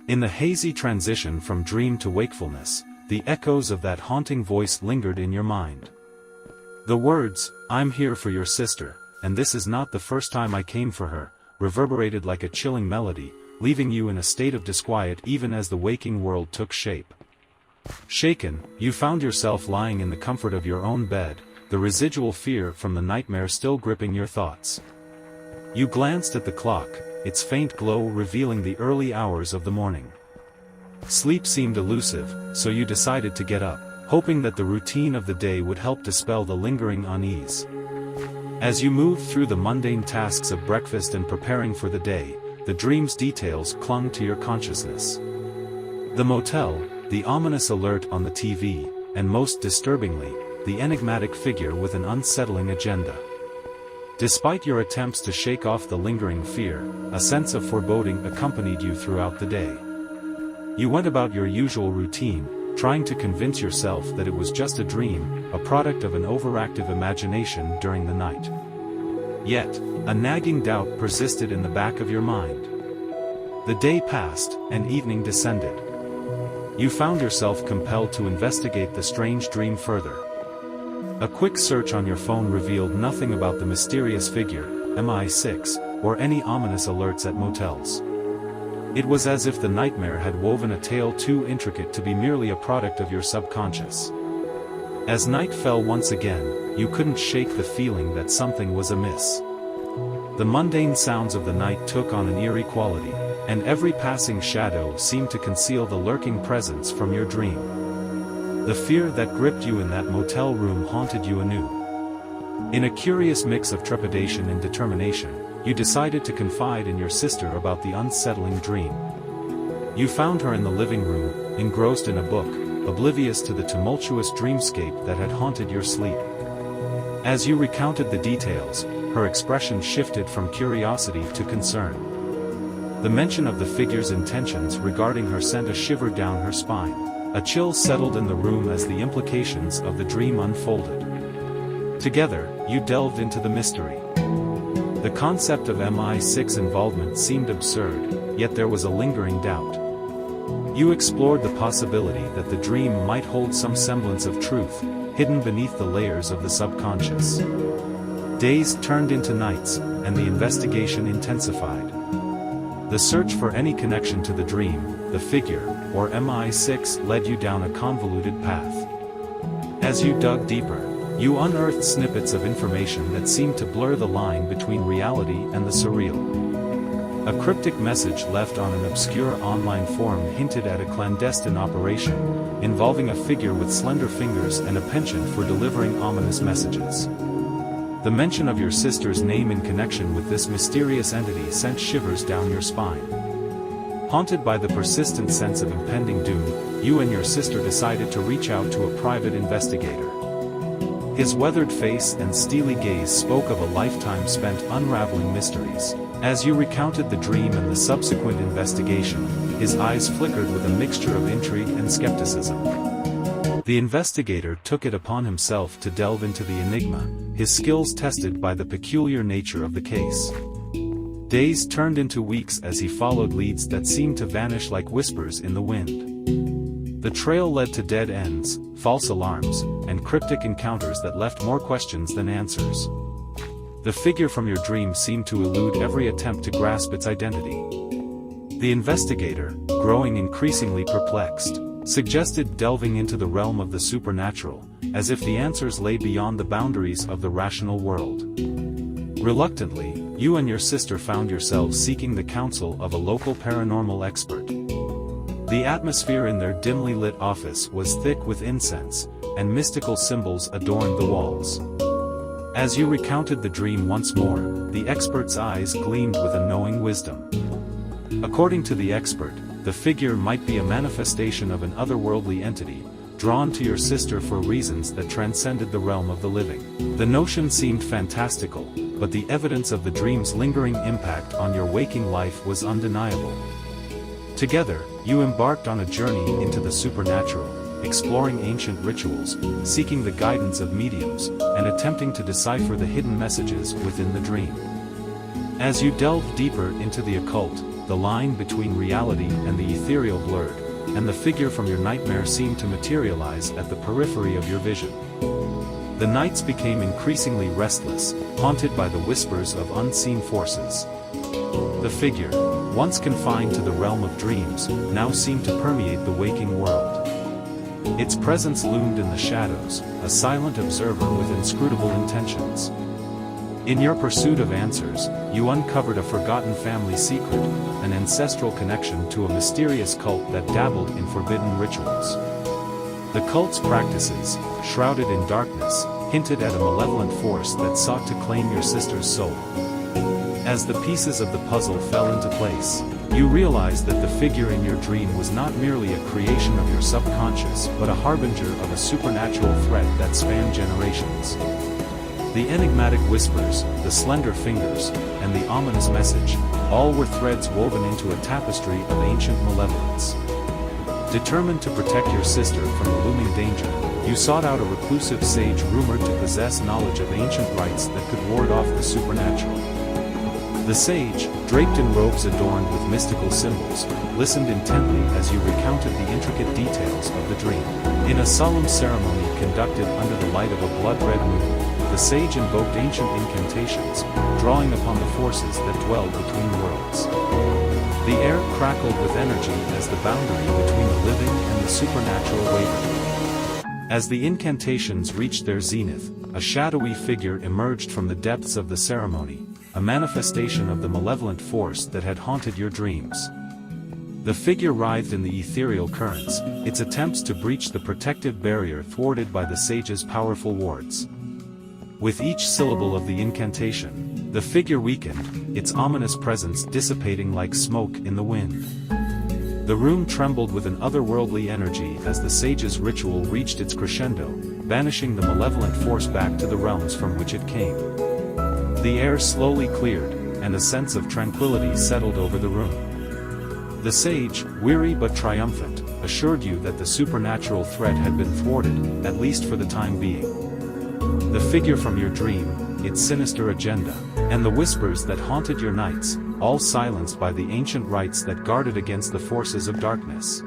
In the hazy transition from dream to wakefulness, the echoes of that haunting voice lingered in your mind. The words, "I'm here for your sister, and this is not the first time I came for her," reverberated like a chilling melody, leaving you in a state of disquiet even as the waking world took shape. Shaken, you found yourself lying in the comfort of your own bed, the residual fear from the nightmare still gripping your thoughts. You glanced at the clock, its faint glow revealing the early hours of the morning. Sleep seemed elusive, so you decided to get up, hoping that the routine of the day would help dispel the lingering unease. As you moved through the mundane tasks of breakfast and preparing for the day, the dream's details clung to your consciousness. The motel, the ominous alert on the TV, and most disturbingly, the enigmatic figure with an unsettling agenda. Despite your attempts to shake off the lingering fear, a sense of foreboding accompanied you throughout the day. You went about your usual routine, trying to convince yourself that it was just a dream, a product of an overactive imagination during the night. Yet, a nagging doubt persisted in the back of your mind. The day passed, and evening descended. You found yourself compelled to investigate the strange dream further. A quick search on your phone revealed nothing about the mysterious figure, MI6, or any ominous alerts at motels. It was as if the nightmare had woven a tale too intricate to be merely a product of your subconscious. As night fell once again, you couldn't shake the feeling that something was amiss. The mundane sounds of the night took on an eerie quality, and every passing shadow seemed to conceal the lurking presence from your dream. The fear that gripped you in that motel room haunted you anew. In a curious mix of trepidation and determination, you decided to confide in your sister about the unsettling dream. You found her in the living room, engrossed in a book, oblivious to the tumultuous dreamscape that had haunted your sleep. As you recounted the details, her expression shifted from curiosity to concern. The mention of the figure's intentions regarding her sent a shiver down her spine. A chill settled in the room as the implications of the dream unfolded. Together, you delved into the mystery. The concept of MI6 involvement seemed absurd, yet there was a lingering doubt. You explored the possibility that the dream might hold some semblance of truth, hidden beneath the layers of the subconscious. Days turned into nights, and the investigation intensified. The search for any connection to the dream, the figure, or MI6 led you down a convoluted path. As you dug deeper, you unearthed snippets of information that seemed to blur the line between reality and the surreal. A cryptic message left on an obscure online forum hinted at a clandestine operation, involving a figure with slender fingers and a penchant for delivering ominous messages. The mention of your sister's name in connection with this mysterious entity sent shivers down your spine. Haunted by the persistent sense of impending doom, you and your sister decided to reach out to a private investigator. His weathered face and steely gaze spoke of a lifetime spent unraveling mysteries. As you recounted the dream and the subsequent investigation, his eyes flickered with a mixture of intrigue and skepticism. The investigator took it upon himself to delve into the enigma, his skills tested by the peculiar nature of the case. Days turned into weeks as he followed leads that seemed to vanish like whispers in the wind. The trail led to dead ends, false alarms, and cryptic encounters that left more questions than answers. The figure from your dream seemed to elude every attempt to grasp its identity. The investigator, growing increasingly perplexed, suggested delving into the realm of the supernatural, as if the answers lay beyond the boundaries of the rational world. Reluctantly, you and your sister found yourselves seeking the counsel of a local paranormal expert. The atmosphere in their dimly lit office was thick with incense, and mystical symbols adorned the walls. As you recounted the dream once more, the expert's eyes gleamed with a knowing wisdom. According to the expert, the figure might be a manifestation of an otherworldly entity, drawn to your sister for reasons that transcended the realm of the living. The notion seemed fantastical, but the evidence of the dream's lingering impact on your waking life was undeniable. Together, you embarked on a journey into the supernatural, exploring ancient rituals, seeking the guidance of mediums, and attempting to decipher the hidden messages within the dream. As you delved deeper into the occult, the line between reality and the ethereal blurred, and the figure from your nightmare seemed to materialize at the periphery of your vision. The nights became increasingly restless, haunted by the whispers of unseen forces. The figure, once confined to the realm of dreams, now seemed to permeate the waking world. Its presence loomed in the shadows, a silent observer with inscrutable intentions. In your pursuit of answers, you uncovered a forgotten family secret, an ancestral connection to a mysterious cult that dabbled in forbidden rituals. The cult's practices, shrouded in darkness, hinted at a malevolent force that sought to claim your sister's soul. As the pieces of the puzzle fell into place, you realized that the figure in your dream was not merely a creation of your subconscious but a harbinger of a supernatural threat that spanned generations. The enigmatic whispers, the slender fingers, and the ominous message, all were threads woven into a tapestry of ancient malevolence. Determined to protect your sister from the looming danger, you sought out a reclusive sage rumored to possess knowledge of ancient rites that could ward off the supernatural. The sage, draped in robes adorned with mystical symbols, listened intently as you recounted the intricate details of the dream. In a solemn ceremony conducted under the light of a blood-red moon, the sage invoked ancient incantations, drawing upon the forces that dwelled between worlds. The air crackled with energy as the boundary between the living and the supernatural wavered. As the incantations reached their zenith, a shadowy figure emerged from the depths of the ceremony, a manifestation of the malevolent force that had haunted your dreams. The figure writhed in the ethereal currents, its attempts to breach the protective barrier thwarted by the sage's powerful wards. With each syllable of the incantation, the figure weakened, its ominous presence dissipating like smoke in the wind. The room trembled with an otherworldly energy as the sage's ritual reached its crescendo, banishing the malevolent force back to the realms from which it came. The air slowly cleared, and a sense of tranquility settled over the room. The sage, weary but triumphant, assured you that the supernatural threat had been thwarted, at least for the time being. The figure from your dream, its sinister agenda, and the whispers that haunted your nights, all silenced by the ancient rites that guarded against the forces of darkness.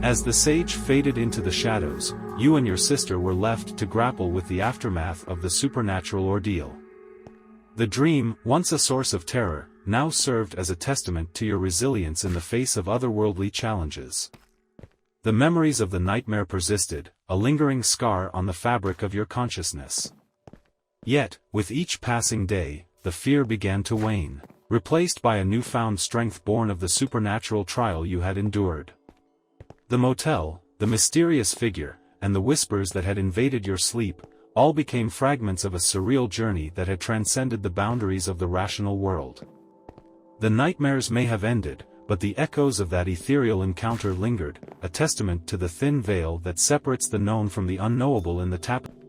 As the sage faded into the shadows, you and your sister were left to grapple with the aftermath of the supernatural ordeal. The dream, once a source of terror, now served as a testament to your resilience in the face of otherworldly challenges. The memories of the nightmare persisted, a lingering scar on the fabric of your consciousness. Yet, with each passing day, the fear began to wane, replaced by a newfound strength born of the supernatural trial you had endured. The motel, the mysterious figure, and the whispers that had invaded your sleep, all became fragments of a surreal journey that had transcended the boundaries of the rational world. The nightmares may have ended, but the echoes of that ethereal encounter lingered, a testament to the thin veil that separates the known from the unknowable in the tapestry.